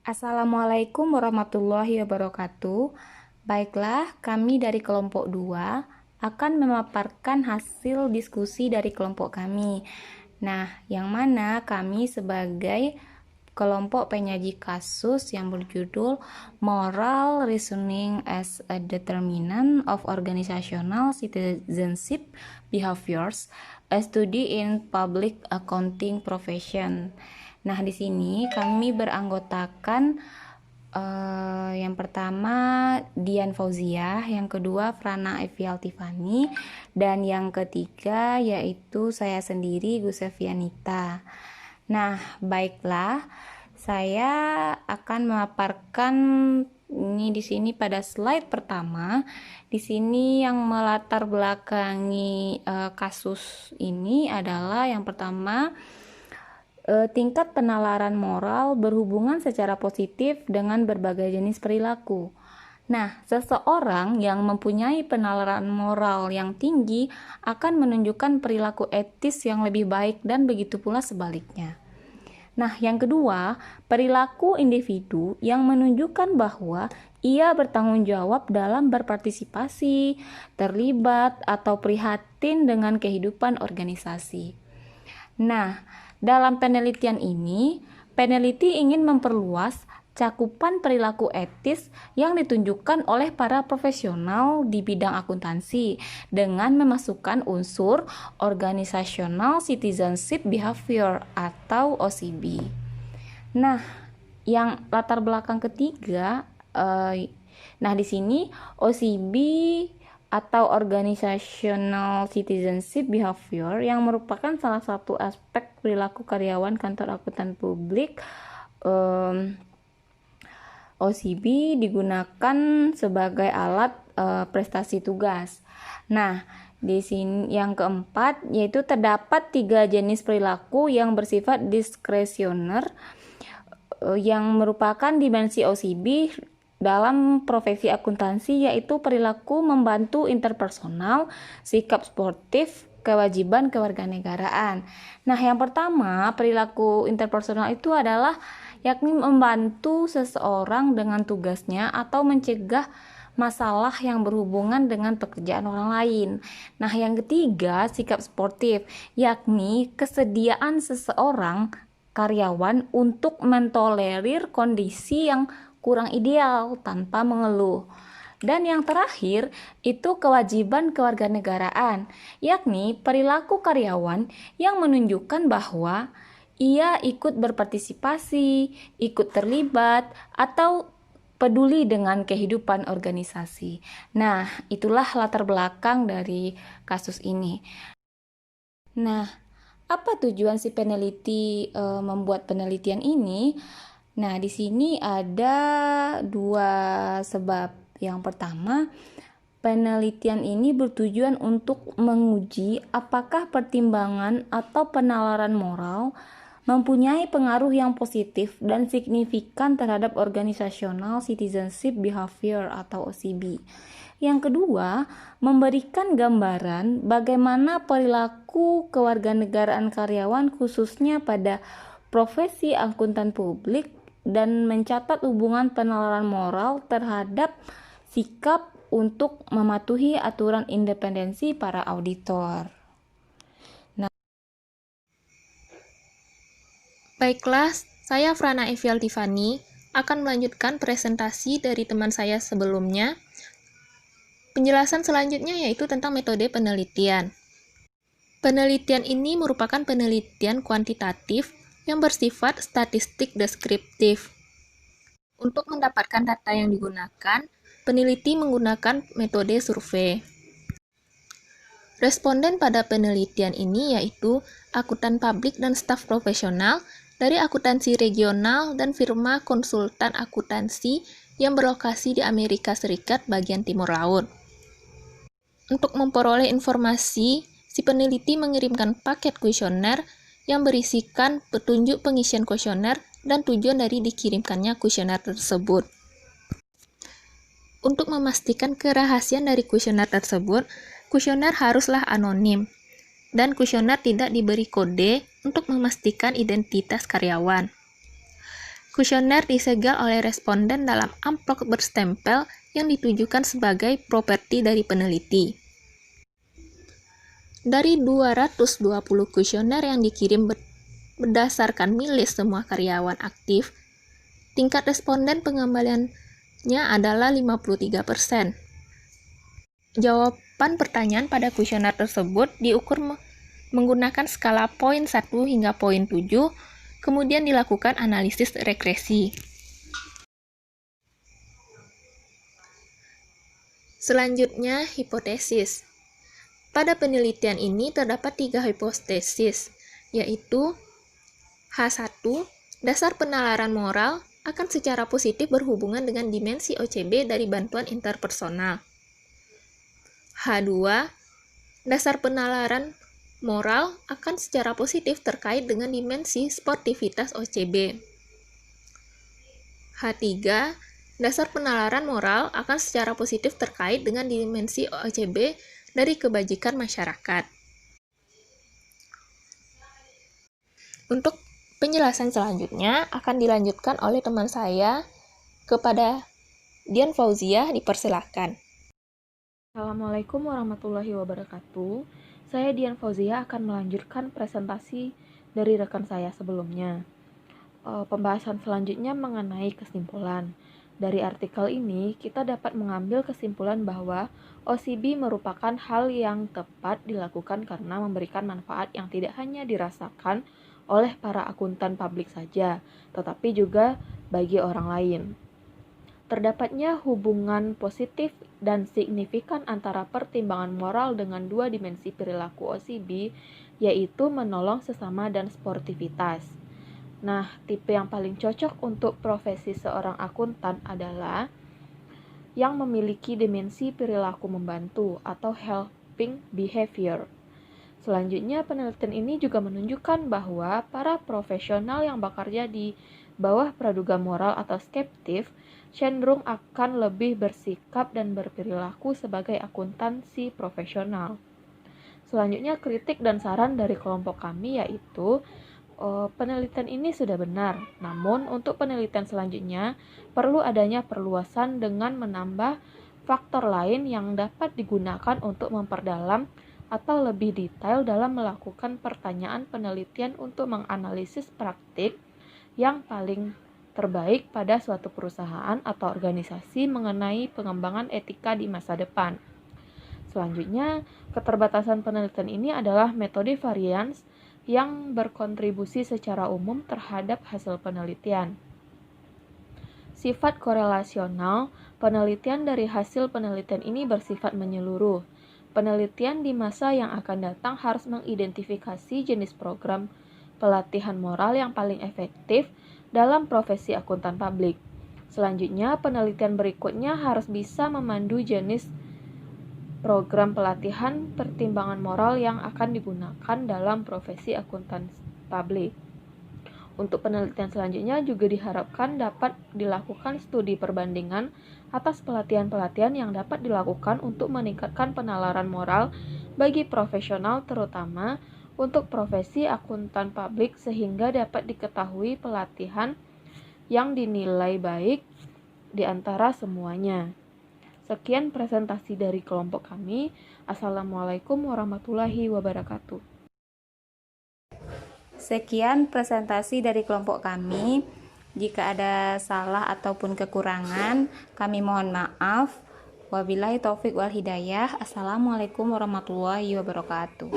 Assalamualaikum warahmatullahi wabarakatuh. Baiklah, kami dari kelompok 2 akan memaparkan hasil diskusi dari kelompok kami. Nah, yang mana kami sebagai kelompok penyaji kasus yang berjudul Moral Reasoning as a Determinant of Organizational Citizenship Behaviors, a Study in Public Accounting Profession. Nah, di sini kami beranggotakan yang pertama Dian Fauziah, yang kedua Frana Evial Tiffany, dan yang ketiga yaitu saya sendiri Gusevianita. Nah, baiklah, saya akan memaparkan ini di sini pada slide pertama. Di sini yang melatar belakangi kasus ini adalah yang pertama, tingkat penalaran moral berhubungan secara positif dengan berbagai jenis perilaku. Nah, seseorang yang mempunyai penalaran moral yang tinggi akan menunjukkan perilaku etis yang lebih baik dan begitu pula sebaliknya. Nah, yang kedua, perilaku individu yang menunjukkan bahwa ia bertanggung jawab dalam berpartisipasi, terlibat, atau prihatin dengan kehidupan organisasi. Nah, dalam penelitian ini, peneliti ingin memperluas cakupan perilaku etis yang ditunjukkan oleh para profesional di bidang akuntansi dengan memasukkan unsur Organizational Citizenship Behavior atau OCB. Nah, yang latar belakang ketiga, nah di sini OCB atau Organizational Citizenship Behavior yang merupakan salah satu aspek perilaku karyawan kantor akuntan publik. OCB digunakan sebagai alat prestasi tugas. Nah, di sini yang keempat yaitu terdapat 3 jenis perilaku yang bersifat diskresioner yang merupakan dimensi OCB dalam profesi akuntansi, yaitu perilaku membantu interpersonal, sikap sportif, kewajiban kewarganegaraan. Nah, yang pertama, perilaku interpersonal itu adalah yakni membantu seseorang dengan tugasnya atau mencegah masalah yang berhubungan dengan pekerjaan orang lain. Nah, yang ketiga, sikap sportif, yakni kesediaan seseorang karyawan untuk mentolerir kondisi yang kurang ideal tanpa mengeluh. Dan yang terakhir itu kewajiban kewarganegaraan, yakni perilaku karyawan yang menunjukkan bahwa ia ikut berpartisipasi, ikut terlibat, atau peduli dengan kehidupan organisasi. Nah, itulah latar belakang dari kasus ini. Nah, apa tujuan si peneliti membuat penelitian ini? Nah, di sini ada 2 sebab. Yang pertama, penelitian ini bertujuan untuk menguji apakah pertimbangan atau penalaran moral mempunyai pengaruh yang positif dan signifikan terhadap organizational citizenship behavior atau OCB. Yang kedua, memberikan gambaran bagaimana perilaku kewarganegaraan karyawan khususnya pada profesi akuntan publik dan mencatat hubungan penalaran moral terhadap sikap untuk mematuhi aturan independensi para auditor. Nah, baiklah, saya Frana Evial Tiffany akan melanjutkan presentasi dari teman saya sebelumnya. Penjelasan selanjutnya yaitu tentang metode penelitian. Penelitian ini merupakan penelitian kuantitatif yang bersifat statistik deskriptif. Untuk mendapatkan data yang digunakan, peneliti menggunakan metode survei. Responden pada penelitian ini yaitu akuntan publik dan staf profesional dari akuntansi regional dan firma konsultan akuntansi yang berlokasi di Amerika Serikat bagian timur laut. Untuk memperoleh informasi, si peneliti mengirimkan paket kuesioner yang berisikan petunjuk pengisian kuesioner dan tujuan dari dikirimkannya kuesioner tersebut. Untuk memastikan kerahasiaan dari kuesioner tersebut, kuesioner haruslah anonim, dan kuesioner tidak diberi kode untuk memastikan identitas karyawan. Kuesioner disegel oleh responden dalam amplop berstempel yang ditujukan sebagai properti dari peneliti. Dari 220 kuesioner yang dikirim berdasarkan milih semua karyawan aktif, tingkat responden pengembaliannya adalah 53%. Jawaban pertanyaan pada kuesioner tersebut diukur menggunakan skala poin 1 hingga poin 7, kemudian dilakukan analisis regresi. Selanjutnya, hipotesis. Pada penelitian ini terdapat 3 hipotesis, yaitu H1, dasar penalaran moral akan secara positif berhubungan dengan dimensi OCB dari bantuan interpersonal. H2, dasar penalaran moral akan secara positif terkait dengan dimensi sportivitas OCB. H3, dasar penalaran moral akan secara positif terkait dengan dimensi OCB dari kebajikan masyarakat. Untuk penjelasan selanjutnya akan dilanjutkan oleh teman saya kepada Dian Fauziah, dipersilakan. Assalamualaikum warahmatullahi wabarakatuh. Saya Dian Fauziah akan melanjutkan presentasi dari rekan saya sebelumnya. Pembahasan selanjutnya mengenai kesimpulan. Dari artikel ini, kita dapat mengambil kesimpulan bahwa OCB merupakan hal yang tepat dilakukan karena memberikan manfaat yang tidak hanya dirasakan oleh para akuntan publik saja, tetapi juga bagi orang lain. Terdapatnya hubungan positif dan signifikan antara pertimbangan moral dengan dua dimensi perilaku OCB, yaitu menolong sesama dan sportivitas. Nah, tipe yang paling cocok untuk profesi seorang akuntan adalah yang memiliki dimensi perilaku membantu atau helping behavior. Selanjutnya, penelitian ini juga menunjukkan bahwa para profesional yang bekerja di bawah praduga moral atau skeptif cenderung akan lebih bersikap dan berperilaku sebagai akuntansi profesional. Selanjutnya, kritik dan saran dari kelompok kami yaitu penelitian ini sudah benar, namun untuk penelitian selanjutnya perlu adanya perluasan dengan menambah faktor lain yang dapat digunakan untuk memperdalam atau lebih detail dalam melakukan pertanyaan penelitian untuk menganalisis praktik yang paling terbaik pada suatu perusahaan atau organisasi mengenai pengembangan etika di masa depan. Selanjutnya, keterbatasan penelitian ini adalah metode varians yang berkontribusi secara umum terhadap hasil penelitian. Sifat korelasional, penelitian dari hasil penelitian ini bersifat menyeluruh. Penelitian di masa yang akan datang harus mengidentifikasi jenis program pelatihan moral yang paling efektif dalam profesi akuntan publik. Selanjutnya, penelitian berikutnya harus bisa memandu jenis program pelatihan pertimbangan moral yang akan digunakan dalam profesi akuntan publik. Untuk penelitian selanjutnya juga diharapkan dapat dilakukan studi perbandingan atas pelatihan-pelatihan yang dapat dilakukan untuk meningkatkan penalaran moral bagi profesional terutama untuk profesi akuntan publik sehingga dapat diketahui pelatihan yang dinilai baik di antara semuanya. Sekian presentasi dari kelompok kami. Assalamualaikum warahmatullahi wabarakatuh. Sekian presentasi dari kelompok kami. Jika ada salah ataupun kekurangan, kami mohon maaf. Wabillahi taufik wal hidayah. Assalamualaikum warahmatullahi wabarakatuh.